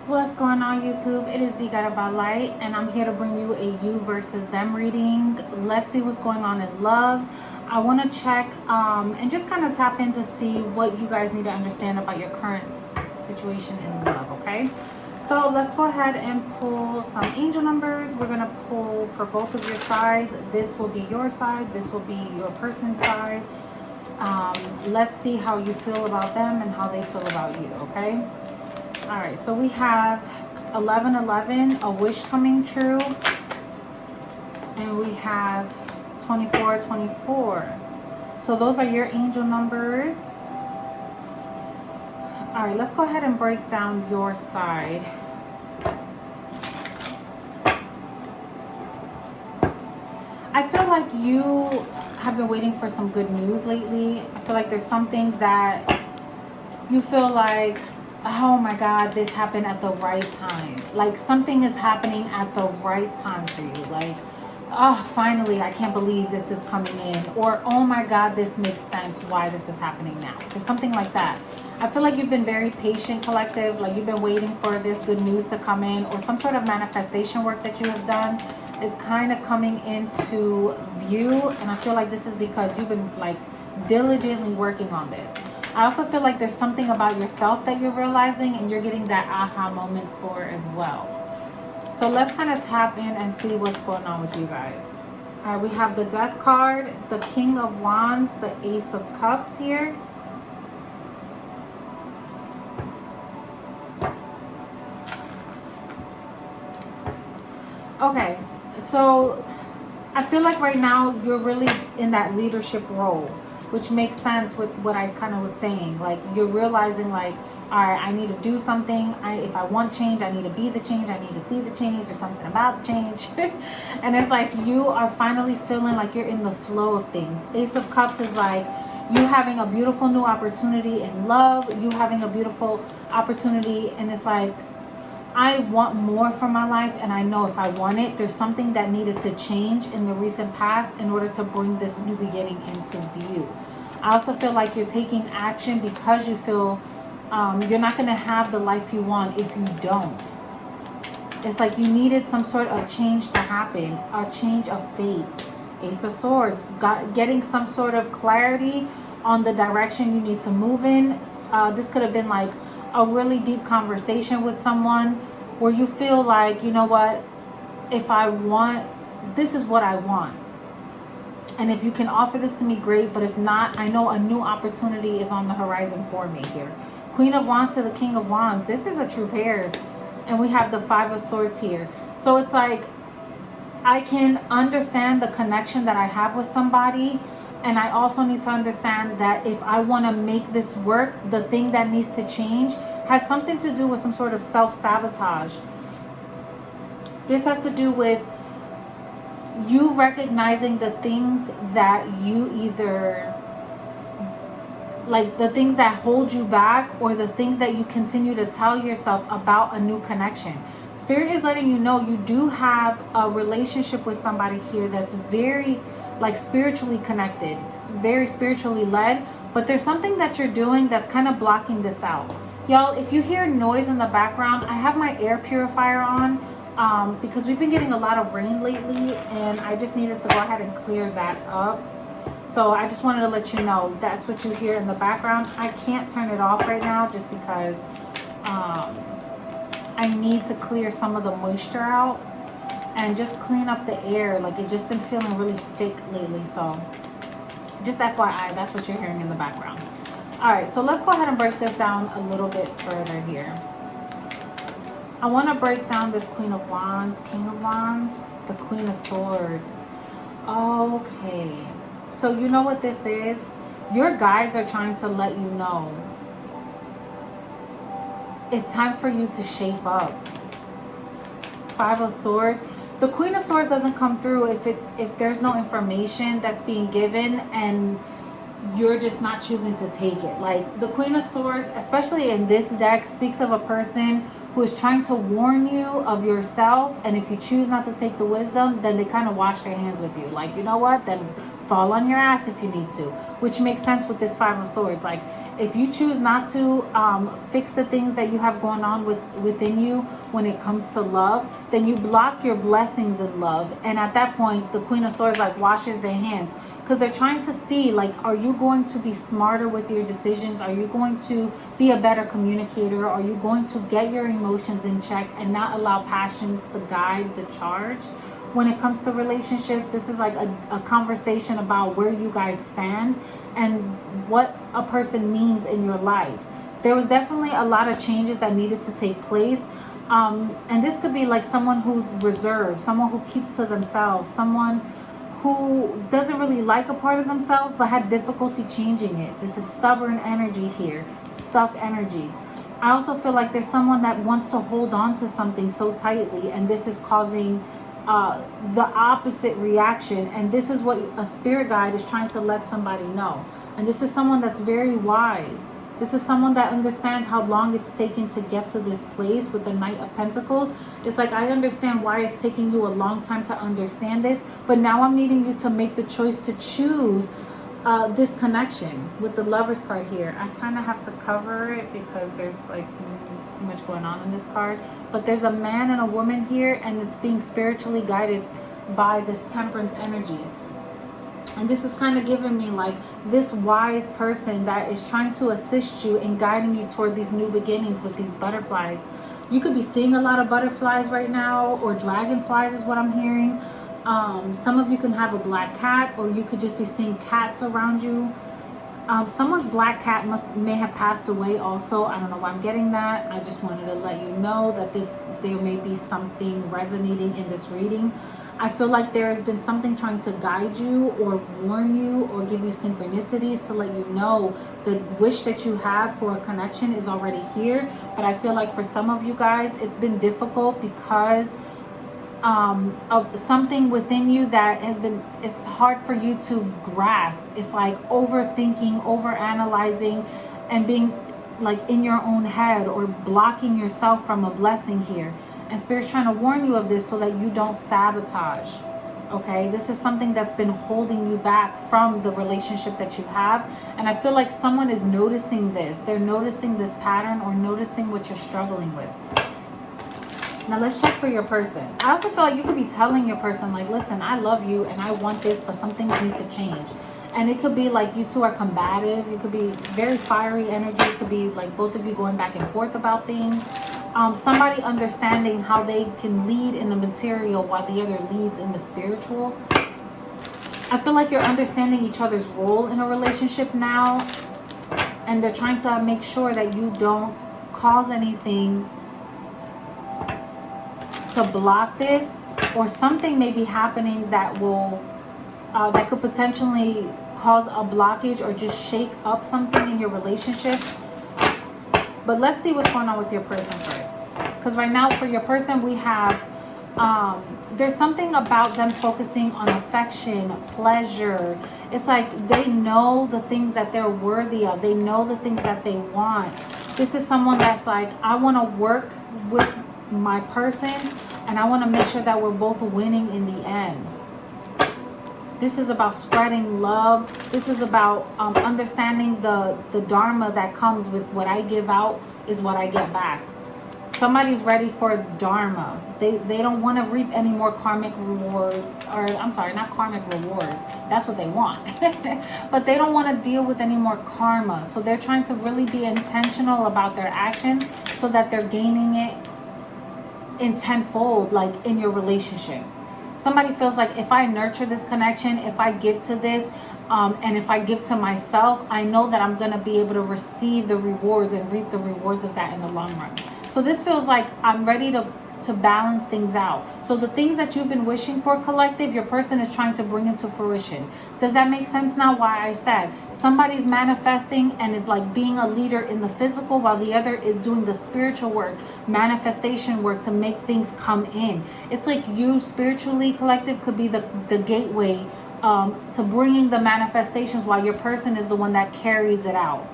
What's going on, YouTube? It is Deeguidedbylight, and I'm here to bring you a you versus them reading. Let's see what's going on in love. I want to check and just kind of tap in to see what you guys need to understand about your current situation in love, okay? So let's go ahead and pull some angel numbers. We're going to pull for both of your sides. This will be your side. This will be your person's side. Let's see how you feel about them and how they feel about you, okay? All right, so we have 1111, a wish coming true, and we have 2424. So those are your angel numbers. All right, let's go ahead and break down your side. I feel like you have been waiting for some good news lately. I feel like there's something that you feel like, oh my God, this happened at the right time. Like something is happening at the right time for you. Like, oh, finally, I can't believe this is coming in. Or, oh my God, this makes sense why this is happening now. There's something like that. I feel like you've been very patient, collective. Like you've been waiting for this good news to come in, or some sort of manifestation work that you have done is kind of coming into view. And I feel like this is because you've been like diligently working on this. I also feel like there's something about yourself that you're realizing and you're getting that aha moment for as well. So let's kind of tap in and see what's going on with you guys. All right, we have the Death card, the King of Wands, the Ace of Cups here. Okay, so I feel like right now you're really in that leadership role, which makes sense with what I kind of was saying. Like you're realizing like, all right, I need to do something. If I want change, I need to be the change. I need to see the change or something about the change. And it's like you are finally feeling like you're in the flow of things. Ace of Cups is like you having a beautiful new opportunity in love. You having a beautiful opportunity, and it's like, I want more from my life, and I know if I want it, there's something that needed to change in the recent past in order to bring this new beginning into view. I also feel like you're taking action because you feel you're not going to have the life you want if you don't. It's like you needed some sort of change to happen, a change of fate. Ace of Swords, getting some sort of clarity on the direction you need to move in. This could have been like a really deep conversation with someone where you feel like, you know what, if I want, this is what I want. And if you can offer this to me, great. But if not, I know a new opportunity is on the horizon for me here. Queen of Wands to the King of Wands. This is a true pair. And we have the Five of Swords here. So it's like, I can understand the connection that I have with somebody. And I also need to understand that if I want to make this work, the thing that needs to change has something to do with some sort of self-sabotage. This has to do with you recognizing the things that you either, like the things that hold you back, or the things that you continue to tell yourself about a new connection. Spirit is letting you know you do have a relationship with somebody here that's very like spiritually connected, very spiritually led, but there's something that you're doing that's kind of blocking this out. Y'all, if you hear noise in the background, I have my air purifier on because we've been getting a lot of rain lately, and I just needed to go ahead and clear that up. So I just wanted to let you know that's what you hear in the background. I can't turn it off right now just because I need to clear some of the moisture out and just clean up the air. Like it's just been feeling really thick lately. So just FYI, that's what you're hearing in the background. All right, so let's go ahead and break this down a little bit further here. I want to break down this Queen of Wands, King of Wands, the Queen of Swords. Okay, so you know what this is? Your guides are trying to let you know it's time for you to shape up. Five of Swords. The Queen of Swords doesn't come through if there's no information that's being given and you're just not choosing to take it. Like the Queen of Swords, especially in this deck, speaks of a person who is trying to warn you of yourself, and if you choose not to take the wisdom, then they kind of wash their hands with you. Like, you know what, then fall on your ass if you need to, which makes sense with this Five of Swords. Like If you choose not to fix the things that you have going on within you when it comes to love, then you block your blessings in love. And at that point, the Queen of Swords like washes their hands, because they're trying to see, like, are you going to be smarter with your decisions? Are you going to be a better communicator? Are you going to get your emotions in check and not allow passions to guide the charge? When it comes to relationships, this is like a conversation about where you guys stand and what a person means in your life. There was definitely a lot of changes that needed to take place. And this could be like someone who's reserved, someone who keeps to themselves, someone who doesn't really like a part of themselves but had difficulty changing it. This is stubborn energy here, stuck energy. I also feel like there's someone that wants to hold on to something so tightly, and this is causing the opposite reaction. And this is what a spirit guide is trying to let somebody know. And this is someone that's very wise. This is someone that understands how long it's taken to get to this place with the Knight of Pentacles. It's like, I understand why it's taking you a long time to understand this, but now I'm needing you to make the choice to choose this connection. With the Lovers card here, I kind of have to cover it because there's like too much going on in this card. But there's a man and a woman here, and it's being spiritually guided by this Temperance energy. And this is kind of giving me like this wise person that is trying to assist you in guiding you toward these new beginnings with these butterflies. You could be seeing a lot of butterflies right now, or dragonflies is what I'm hearing. Some of you can have a black cat, or you could just be seeing cats around you. Someone's black cat may have passed away also. I don't know why I'm getting that. I just wanted to let you know that there may be something resonating in this reading. I feel like there has been something trying to guide you or warn you or give you synchronicities to let you know the wish that you have for a connection is already here. But I feel like for some of you guys, it's been difficult because of something within you that it's hard for you to grasp. It's like overthinking, overanalyzing, and being like in your own head, or blocking yourself from a blessing here. And Spirit's trying to warn you of this so that you don't sabotage. Okay, this is something that's been holding you back from the relationship that you have. And I feel like someone is noticing this. They're noticing this pattern or noticing what you're struggling with. Now let's check for your person. I also feel like you could be telling your person, like, listen, I love you and I want this, but some things need to change. And it could be like you two are combative. You could be very fiery energy. It could be like both of you going back and forth about things. Somebody understanding how they can lead in the material while the other leads in the spiritual. I feel like you're understanding each other's role in a relationship now. And they're trying to make sure that you don't cause anything to block this, or something may be happening that will that could potentially cause a blockage or just shake up something in your relationship. But let's see what's going on with your person first, because right now for your person we have there's something about them focusing on affection, pleasure. It's like they know the things that they're worthy of. They know the things that they want. This is someone that's like, I want to work with my person and I want to make sure that we're both winning in the end. This is about spreading love. This is about understanding the dharma that comes with what I give out is what I get back. Somebody's ready for dharma. They don't want to reap any more karmic rewards, or I'm sorry, not karmic rewards. That's what they want. But they don't want to deal with any more karma. So they're trying to really be intentional about their actions so that they're gaining it in tenfold, like in your relationship. Somebody feels like, if I nurture this connection, if I give to this, and if I give to myself, I know that I'm going to be able to receive the rewards and reap the rewards of that in the long run. So this feels like I'm ready to balance things out. So the things that you've been wishing for, collective, your person is trying to bring into fruition. Does that make sense now why I said somebody's manifesting and is like being a leader in the physical, while the other is doing the spiritual work, manifestation work to make things come in? It's like you spiritually, collective, could be the gateway to bringing the manifestations, while your person is the one that carries it out.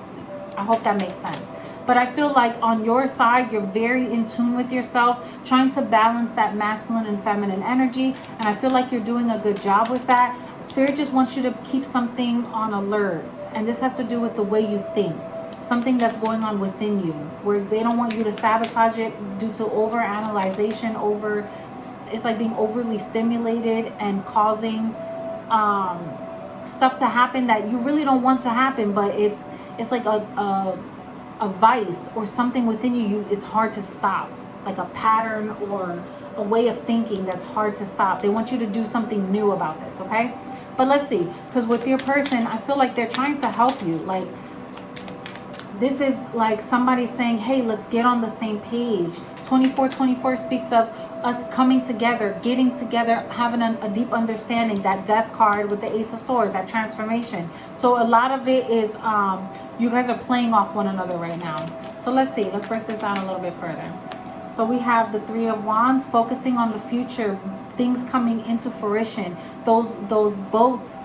I hope that makes sense. But I feel like on your side, you're very in tune with yourself, trying to balance that masculine and feminine energy. And I feel like you're doing a good job with that. Spirit just wants you to keep something on alert. And this has to do with the way you think. something that's going on within you, where they don't want you to sabotage it due to over analyzation, it's like being overly stimulated and causing stuff to happen that you really don't want to happen, but it's like a vice or something within you. It's hard to stop, like a pattern or a way of thinking that's hard to stop. They want you to do something new about this, okay? But let's see, because with your person, I feel like they're trying to help you. Like, this is like somebody saying, hey, let's get on the same page. 2424 speaks of us coming together, getting together, having a deep understanding. That death card with the Ace of Swords, that transformation. So a lot of it is you guys are playing off one another right now. So let's see, let's break this down a little bit further. So we have the Three of Wands, focusing on the future, things coming into fruition. Those boats,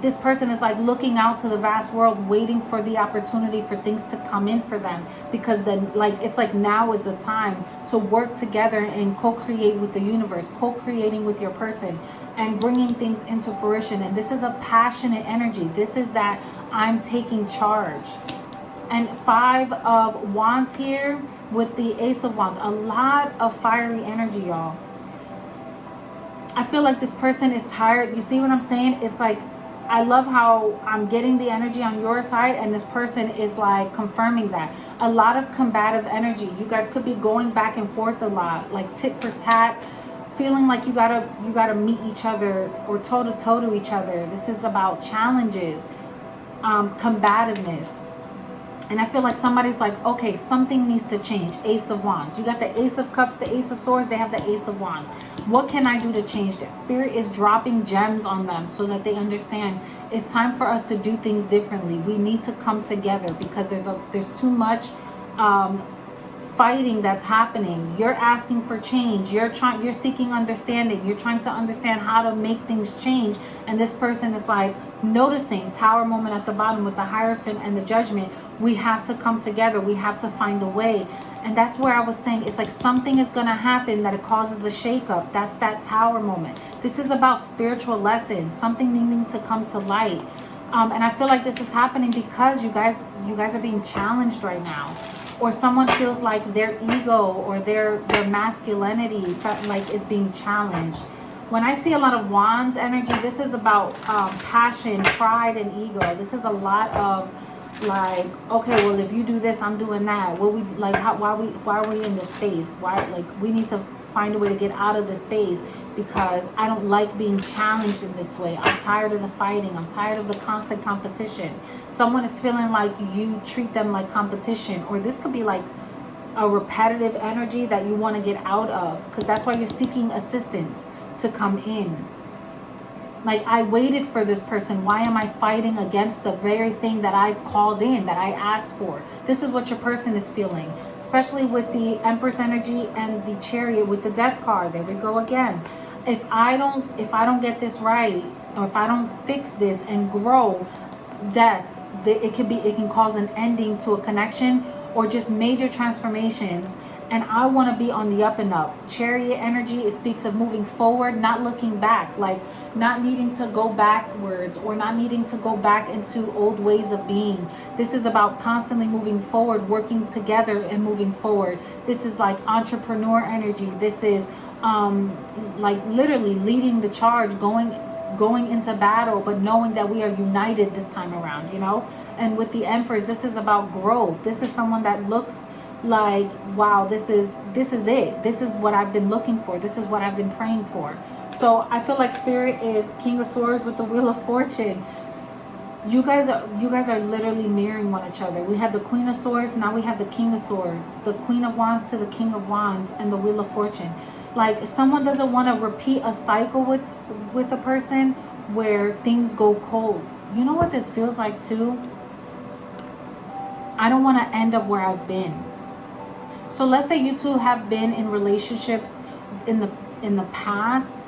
this person is like looking out to the vast world, waiting for the opportunity for things to come in for them, because then, like, it's like now is the time to work together and co-create with the universe, co-creating with your person and bringing things into fruition. And this is a passionate energy. This is that I'm taking charge. And Five of Wands here with the Ace of Wands, a lot of fiery energy, y'all. I feel like this person is tired. You see what I'm saying? It's like, I love how I'm getting the energy on your side, and this person is like confirming that. A lot of combative energy. You guys could be going back and forth a lot, like tit for tat, feeling like you gotta meet each other or toe to toe to each other. This is about challenges, combativeness. And I feel like somebody's like, okay, something needs to change. Ace of Wands. You got the Ace of Cups, the Ace of Swords. They have the Ace of Wands. What can I do to change this? Spirit is dropping gems on them so that they understand it's time for us to do things differently. We need to come together because there's too much fighting that's happening. You're asking for change. You're seeking understanding. You're trying to understand how to make things change. And this person is like noticing, Tower moment at the bottom with the Hierophant and the Judgment. We have to come together. We have to find a way. And that's where I was saying, it's like something is going to happen that it causes a shakeup. That's that Tower moment. This is about spiritual lessons, something needing to come to light. And I feel like this is happening because you guys are being challenged right now. Or someone feels like their ego or their masculinity like is being challenged. When I see a lot of Wands energy, this is about passion, pride, and ego. This is a lot of like, okay, well, if you do this, I'm doing that. What we like? Why are we in this space? Why, like, we need to find a way to get out of this space because I don't like being challenged in this way. I'm tired of the fighting. I'm tired of the constant competition. Someone is feeling like you treat them like competition, or this could be like a repetitive energy that you want to get out of, because that's why you're seeking assistance to come in. Like, I waited for this person. Why am I fighting against the very thing that I called in, that I asked for? This is what your person is feeling, especially with the Empress energy and the Chariot with the Death card. There we go again. If I don't get this right, or if I don't fix this and grow, death, it can cause an ending to a connection or just major transformations. And I want to be on the up and up. Chariot energy, it speaks of moving forward, not looking back, like not needing to go backwards or not needing to go back into old ways of being. This is about constantly moving forward, working together and moving forward. This is like entrepreneur energy. This is like literally leading the charge, going into battle, but knowing that we are united this time around, you know? And with the Empress, this is about growth. This is someone that looks like, wow, this is it. This is what I've been looking for. This is what I've been praying for. So I feel like Spirit is King of Swords with the Wheel of Fortune. You guys are literally mirroring one each other. We have the Queen of Swords, now we have the King of Swords, the Queen of Wands to the King of Wands, and the Wheel of Fortune. Like, someone doesn't want to repeat a cycle with a person where things go cold. You know what this feels like too? I don't want to end up where I've been. So let's say you two have been in relationships in the past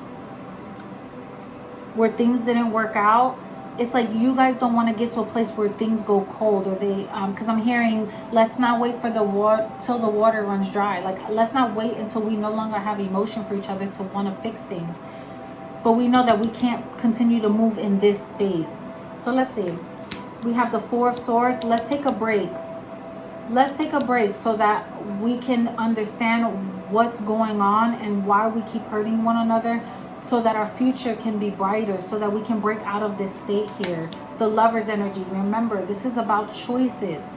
where things didn't work out. It's like you guys don't want to get to a place where things go cold, or they because I'm hearing, let's not wait for the water till the water runs dry. Like, let's not wait until we no longer have emotion for each other to want to fix things. But we know that we can't continue to move in this space. So let's see. We have the Four of Swords. Let's take a break. Let's take a break so that we can understand what's going on and why we keep hurting one another, so that our future can be brighter, so that we can break out of this state here. The Lover's energy. Remember, this is about choices.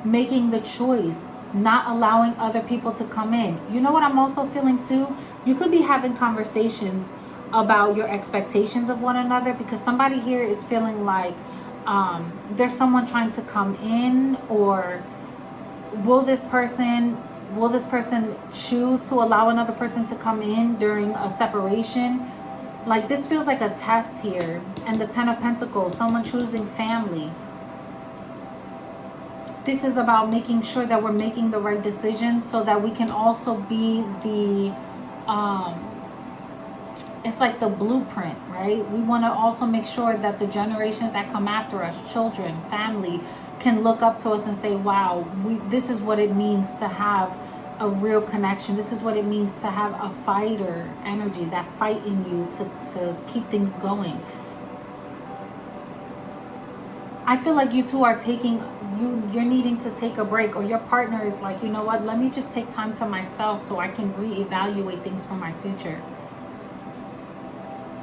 Making the choice, not allowing other people to come in. You know what I'm also feeling too? You could be having conversations about your expectations of one another, because somebody here is feeling like there's someone trying to come in, or will this person choose to allow another person to come in during a separation? Like, this feels like a test here. And the Ten of Pentacles, someone choosing family. This is about making sure that we're making the right decisions, so that we can also be the it's like the blueprint, right? We want to also make sure that the generations that come after us, children, family, can look up to us and say, wow, this is what it means to have a real connection. This is what it means to have a fighter energy, that fight in you to keep things going. I feel like you two are you're needing to take a break, or your partner is like, you know what, let me just take time to myself so I can reevaluate things for my future.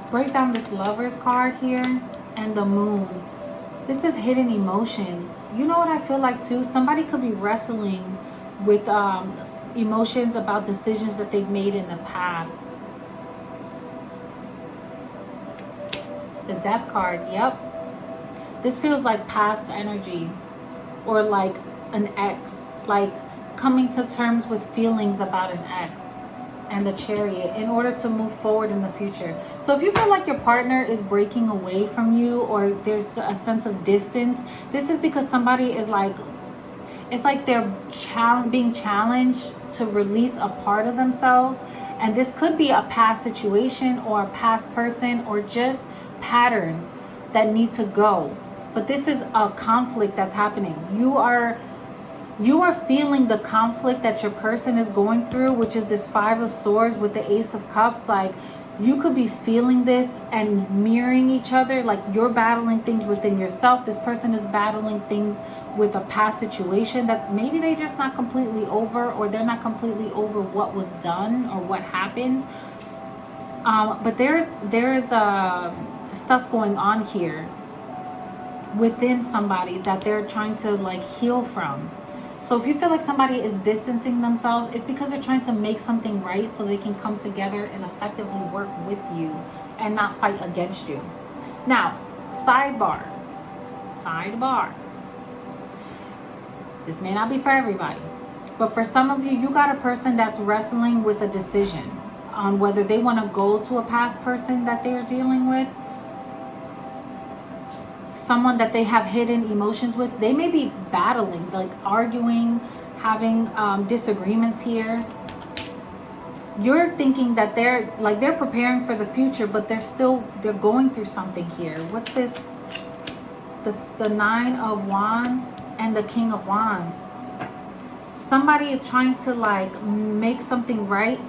Break down this Lover's card here and the Moon. This is hidden emotions. You know what I feel like too? Somebody could be wrestling with emotions about decisions that they've made in the past. The Death card, yep. This feels like past energy, or like an ex, like coming to terms with feelings about an ex. And the Chariot, in order to move forward in the future. So if you feel like your partner is breaking away from you, or there's a sense of distance, this is because somebody is like, it's like they're being challenged to release a part of themselves. And this could be a past situation, or a past person, or just patterns that need to go. But this is a conflict that's happening. You are feeling the conflict that your person is going through, which is this Five of Swords with the Ace of Cups. Like, you could be feeling this and mirroring each other. Like, you're battling things within yourself. This person is battling things with a past situation that maybe they're just not completely over, or they're not completely over what was done or what happened. But there's stuff going on here within somebody that they're trying to like heal from. So if you feel like somebody is distancing themselves, it's because they're trying to make something right so they can come together and effectively work with you and not fight against you. Now, sidebar. This may not be for everybody, but for some of you, you got a person that's wrestling with a decision on whether they want to go to a past person that they're dealing with, someone that they have hidden emotions with. They may be battling, like arguing, having disagreements here. You're thinking that they're preparing for the future, but they're going through something here. What's this? That's the Nine of Wands and the King of Wands. Somebody is trying to like make something right.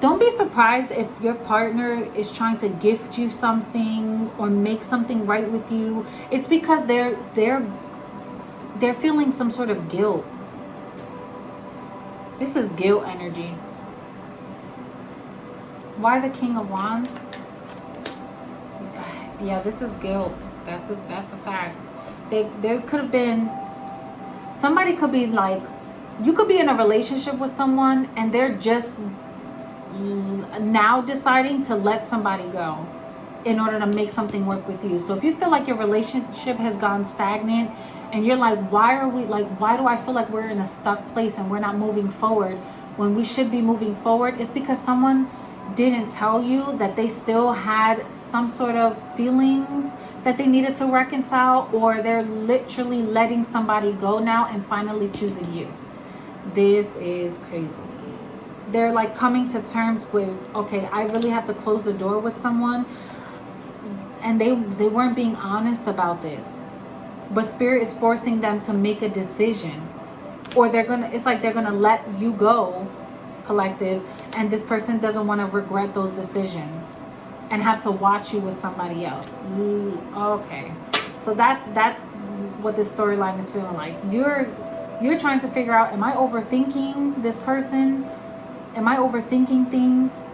Don't be surprised if your partner is trying to gift you something or make something right with you. It's because they're feeling some sort of guilt. This is guilt energy. Why the King of Wands? Yeah, this is guilt. That's a fact. There could have been, somebody could be like, you could be in a relationship with someone and they're just now deciding to let somebody go in order to make something work with you. So if you feel like your relationship has gone stagnant and you're like, why do I feel like we're in a stuck place and we're not moving forward when we should be moving forward? It's because someone didn't tell you that they still had some sort of feelings that they needed to reconcile, or they're literally letting somebody go now and finally choosing you. This is crazy. They're like coming to terms with, okay, I really have to close the door with someone, and they weren't being honest about this, but Spirit is forcing them to make a decision, or it's like they're gonna let you go, collective, and this person doesn't want to regret those decisions and have to watch you with somebody else. Okay, so that's what this storyline is feeling like. You're trying to figure out, am I overthinking this person? Am I overthinking things?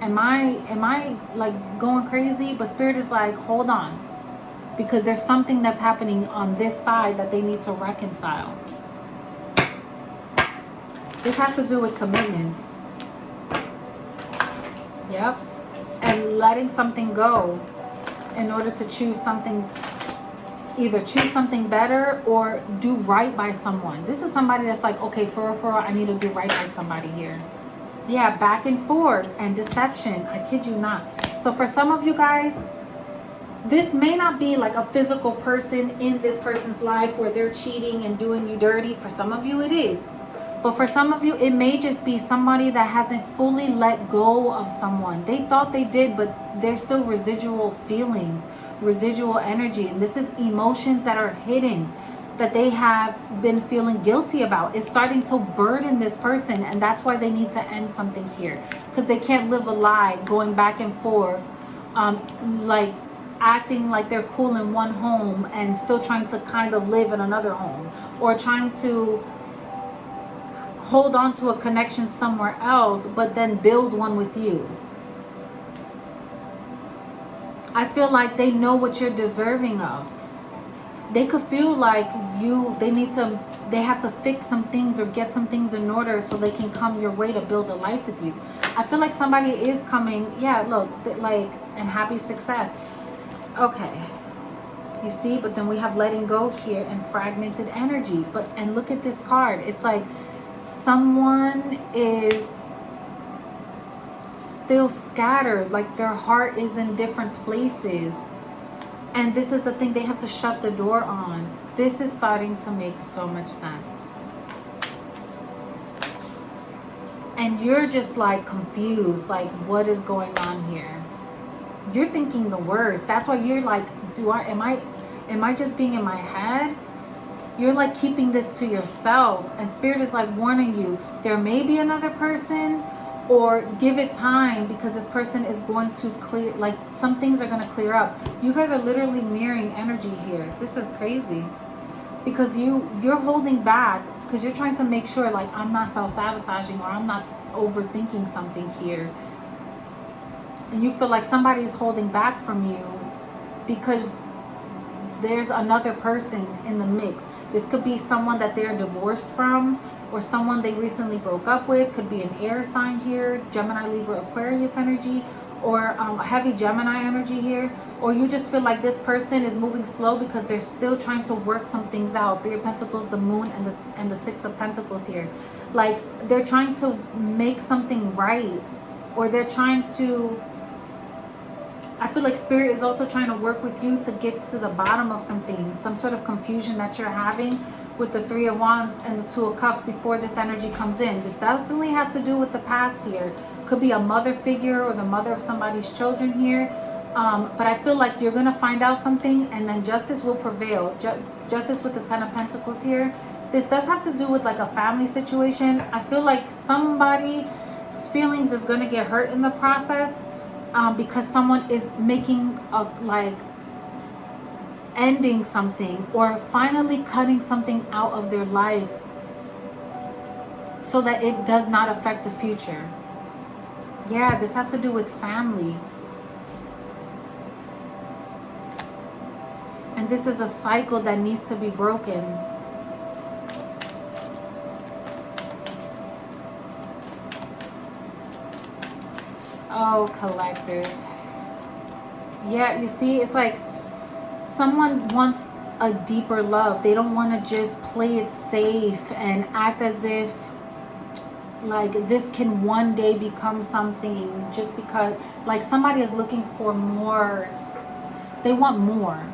Am I like going crazy? But Spirit is like, hold on, because there's something that's happening on this side that they need to reconcile. This has to do with commitments. Yep. And letting something go in order to choose something, either choose something better or do right by someone. This is somebody that's like, okay, for real, I need to do right by somebody here. Yeah, back and forth and deception. I kid you not. So for some of you guys, this may not be like a physical person in this person's life where they're cheating and doing you dirty. For some of you, it is. But for some of you, it may just be somebody that hasn't fully let go of someone. They thought they did, but there's still residual feelings, residual energy. And this is emotions that are hidden, that they have been feeling guilty about. It's starting to burden this person, and that's why they need to end something here. Because they can't live a lie going back and forth, like acting like they're cool in one home and still trying to kind of live in another home, or trying to hold on to a connection somewhere else but then build one with you. I feel like they know what you're deserving of. They could feel like they have to fix some things or get some things in order so they can come your way to build a life with you. I feel like somebody is coming, yeah, look, like, and happy success. Okay, you see, but then we have letting go here and fragmented energy. But, and look at this card. It's like someone is still scattered, like their heart is in different places. And this is the thing they have to shut the door on. This is starting to make so much sense. And you're just like confused, like what is going on here? You're thinking the worst. That's why you're like, am I just being in my head? You're like keeping this to yourself. And Spirit is like warning you, there may be another person, or give it time, because this person is going to clear, like some things are going to clear up. You guys are literally mirroring energy here. This is crazy, because you're holding back because you're trying to make sure, like, I'm not self-sabotaging or I'm not overthinking something here. And you feel like somebody's holding back from you because there's another person in the mix. This could be someone that they're divorced from, or someone they recently broke up with. Could be an air sign here, Gemini, Libra, Aquarius energy, or heavy Gemini energy here. Or you just feel like this person is moving slow because they're still trying to work some things out. Three of Pentacles, the Moon, and the Six of Pentacles here. Like they're trying to make something right, or they're trying to, I feel like Spirit is also trying to work with you to get to the bottom of something, some sort of confusion that you're having with the Three of Wands and the Two of Cups before this energy comes in. This definitely has to do with the past here. Could be a mother figure or the mother of somebody's children here. But I feel like you're going to find out something, and then justice will prevail. Justice with the Ten of Pentacles here. This does have to do with like a family situation. I feel like somebody's feelings is going to get hurt in the process. Because someone is making ending something, or finally cutting something out of their life so that it does not affect the future. Yeah, this has to do with family. And this is a cycle that needs to be broken. Oh, collective. Yeah, you see, it's like someone wants a deeper love. They don't want to just play it safe and act as if like this can one day become something, just because like somebody is looking for more. They want more.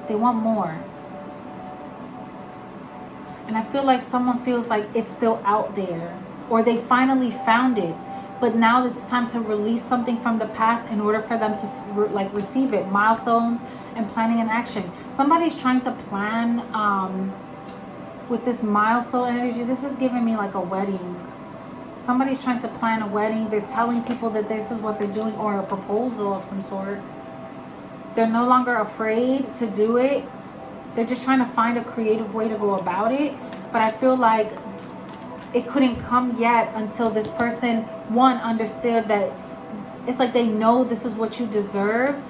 They want more. And I feel like someone feels like it's still out there, or they finally found it. But now it's time to release something from the past in order for them to like receive it. Milestones and planning and action. Somebody's trying to plan with this milestone energy. This is giving me like a wedding. Somebody's trying to plan a wedding. They're telling people that this is what they're doing, or a proposal of some sort. They're no longer afraid to do it. They're just trying to find a creative way to go about it. But I feel like it couldn't come yet until this person, one, understood that it's like they know this is what you deserve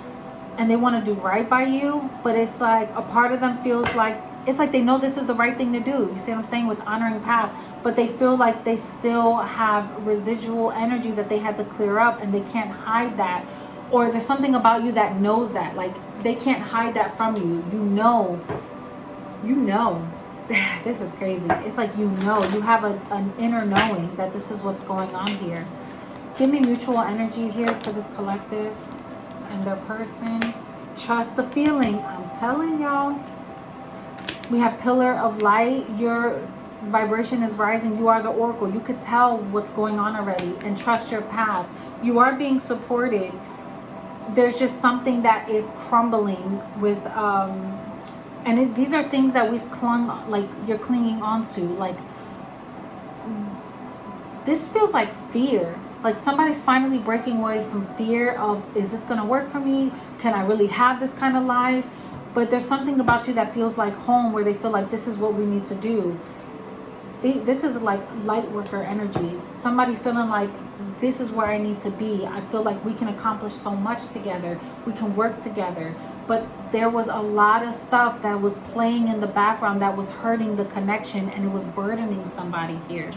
and they want to do right by you. But it's like a part of them feels like, it's like they know this is the right thing to do. You see what I'm saying? With honoring path. But they feel like they still have residual energy that they had to clear up, and they can't hide that. Or there's something about you that knows that. Like, they can't hide that from you. You know. This is crazy. It's like you have an inner knowing that this is what's going on here. Give me mutual energy here for this collective and their person. Trust the feeling. I'm telling y'all. We have pillar of light. Your vibration is rising. You are the oracle. You could tell what's going on already, and trust your path. You are being supported. There's just something that is crumbling with these are things that we've clung, like you're clinging onto. Like, this feels like fear. Like somebody's finally breaking away from fear of, is this going to work for me? Can I really have this kind of life? But there's something about you that feels like home, where they feel like this is what we need to do. This is like light worker energy. Somebody feeling like this is where I need to be. I feel like we can accomplish so much together. We can work together. But there was a lot of stuff that was playing in the background that was hurting the connection, and it was burdening somebody here.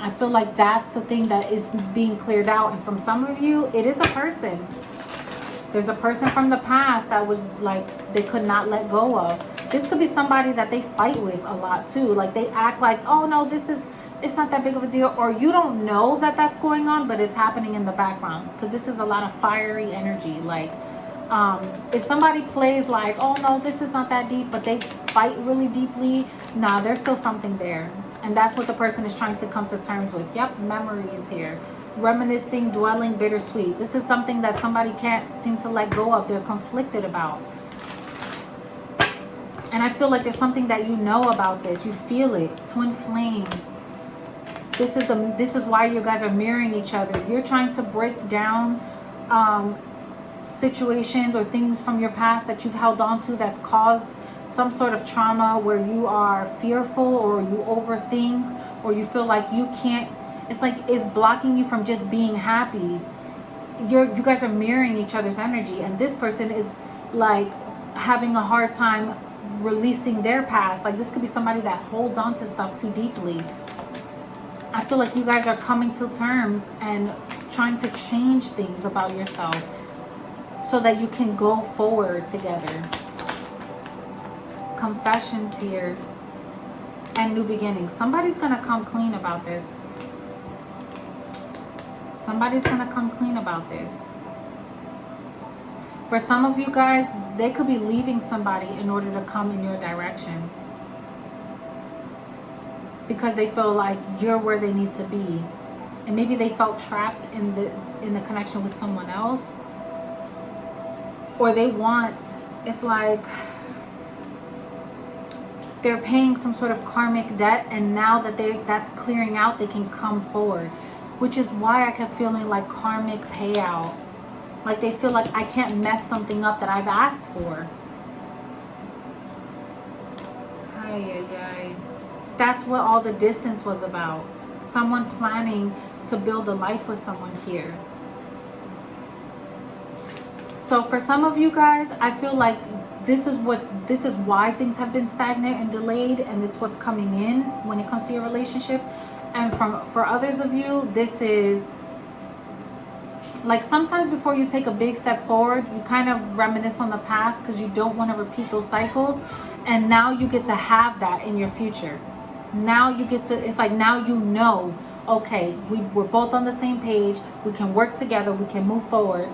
I feel like that's the thing that is being cleared out. And from some of you, it is a person. There's a person from the past that was like they could not let go of. This could be somebody that they fight with a lot too. Like they act like, oh no, it's not that big of a deal. Or you don't know that that's going on, but it's happening in the background. Because this is a lot of fiery energy. Like if somebody plays like, oh no, this is not that deep, but they fight really deeply, nah, there's still something there. And that's what the person is trying to come to terms with. Yep, memories here. Reminiscing, dwelling, bittersweet. This is something that somebody can't seem to let go of. They're conflicted about. And I feel like there's something that you know about this. You feel it. Twin flames. This is why you guys are mirroring each other. You're trying to break down situations or things from your past that you've held on to that's caused some sort of trauma, where you are fearful, or you overthink, or you feel like you can't. It's like it's blocking you from just being happy. You guys are mirroring each other's energy, and this person is like having a hard time releasing their past. Like this could be somebody that holds on to stuff too deeply. I feel like you guys are coming to terms and trying to change things about yourself so that you can go forward together. Confessions here and new beginnings. Somebody's gonna come clean about this. Somebody's gonna come clean about this. For some of you guys, they could be leaving somebody in order to come in your direction, because they feel like you're where they need to be. And maybe they felt trapped in the connection with someone else. Or they want, it's like they're paying some sort of karmic debt, and now that that's clearing out, they can come forward. Which is why I kept feeling like karmic payout. Like they feel like I can't mess something up that I've asked for. Ay, ay, ay. That's what all the distance was about. Someone planning to build a life with someone here. So for some of you guys, I feel like this is why things have been stagnant and delayed, and it's what's coming in when it comes to your relationship. And for others of you, this is like sometimes before you take a big step forward, you kind of reminisce on the past because you don't want to repeat those cycles. And now you get to have that in your future. Now you get to, it's like now you know, okay, we're both on the same page. We can work together. We can move forward.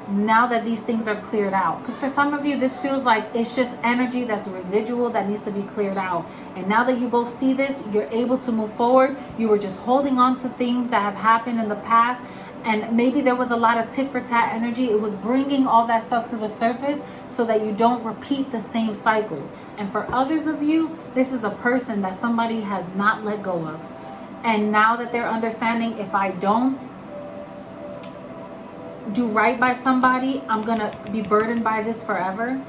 Now that these things are cleared out. Because for some of you, this feels like it's just energy that's residual that needs to be cleared out. And now that you both see this, you're able to move forward. You were just holding on to things that have happened in the past. And maybe there was a lot of tit for tat energy. It was bringing all that stuff to the surface so that you don't repeat the same cycles. And for others of you, this is a person that somebody has not let go of. And now that they're understanding, if I don't do right by somebody, I'm gonna be burdened by this forever.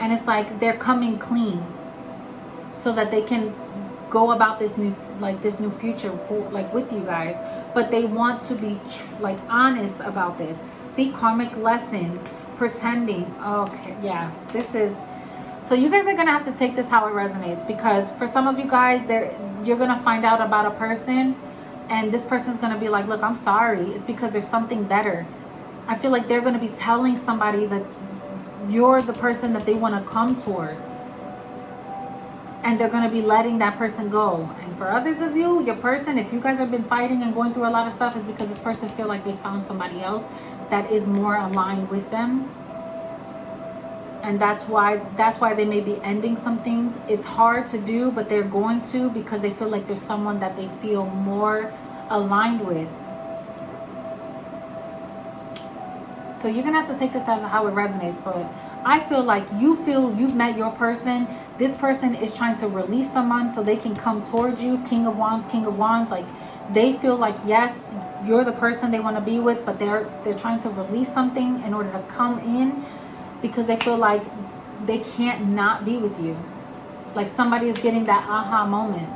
And it's like they're coming clean so that they can go about this new future for like with you guys. But they want to be like honest about this. See, karmic lessons, pretending. Okay, yeah, this is, so you guys are gonna have to take this how it resonates, because for some of you guys, you're gonna find out about a person and this person's gonna be like, look, I'm sorry, it's because there's something better. I feel like they're gonna be telling somebody that you're the person that they want to come towards, and they're going to be letting that person go. And for others of you, your person, if you guys have been fighting and going through a lot of stuff, is because this person feel like they found somebody else that is more aligned with them. And that's why they may be ending some things. It's hard to do, but they're going to, because they feel like there's someone that they feel more aligned with. So you're gonna have to take this as how it resonates. But I feel like you've met your person. This person is trying to release someone so they can come towards you. King of Wands. Like, they feel like, yes, you're the person they want to be with, but they're trying to release something in order to come in, because they feel like they can't not be with you. Like somebody is getting that aha moment.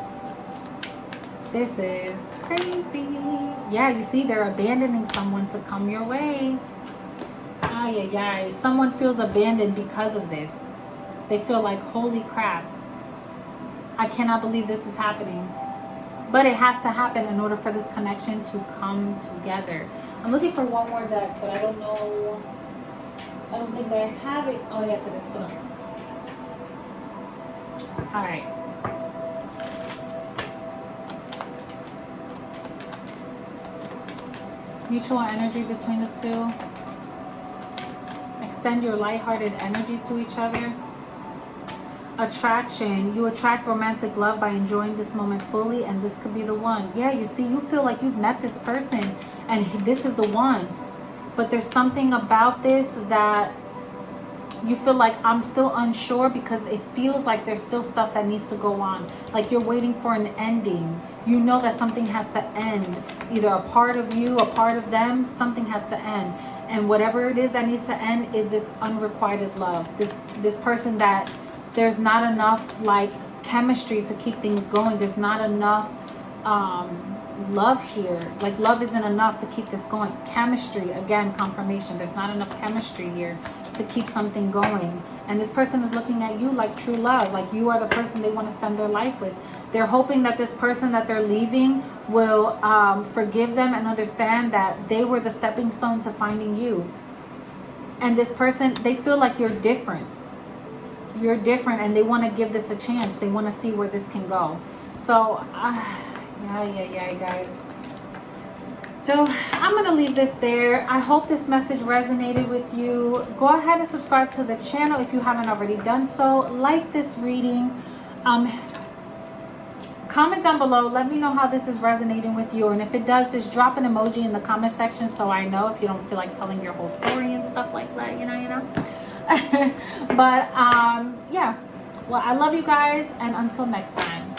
This is crazy. Yeah, you see, they're abandoning someone to come your way. Someone feels abandoned because of this. They feel like, holy crap, I cannot believe this is happening. But it has to happen in order for this connection to come together. I'm looking for one more deck, but I don't know. I don't think I have it. Oh, yes, it is. Hold on. All right. Mutual energy between the two. Extend your lighthearted energy to each other. Attraction. You attract romantic love by enjoying this moment fully, and this could be the one. Yeah, you see, you feel like you've met this person and this is the one. But there's something about this that you feel like, I'm still unsure, because it feels like there's still stuff that needs to go on. Like you're waiting for an ending. You know that something has to end. Either a part of you, a part of them, something has to end. And whatever it is that needs to end is this unrequited love. This person that there's not enough like chemistry to keep things going. There's not enough love here. Like love isn't enough to keep this going. Chemistry, again, confirmation. There's not enough chemistry here to keep something going. And this person is looking at you like true love. Like you are the person they want to spend their life with. They're hoping that this person that they're leaving will forgive them and understand that they were the stepping stone to finding you. And this person, they feel like you're different. You're different, and they want to give this a chance. They want to see where this can go. So, yeah, guys. So, I'm going to leave this there. I hope this message resonated with you. Go ahead and subscribe to the channel if you haven't already done so. Like this reading. Comment down below. Let me know how this is resonating with you. And if it does, just drop an emoji in the comment section so I know, if you don't feel like telling your whole story and stuff like that, you know. But, yeah. Well, I love you guys. And until next time.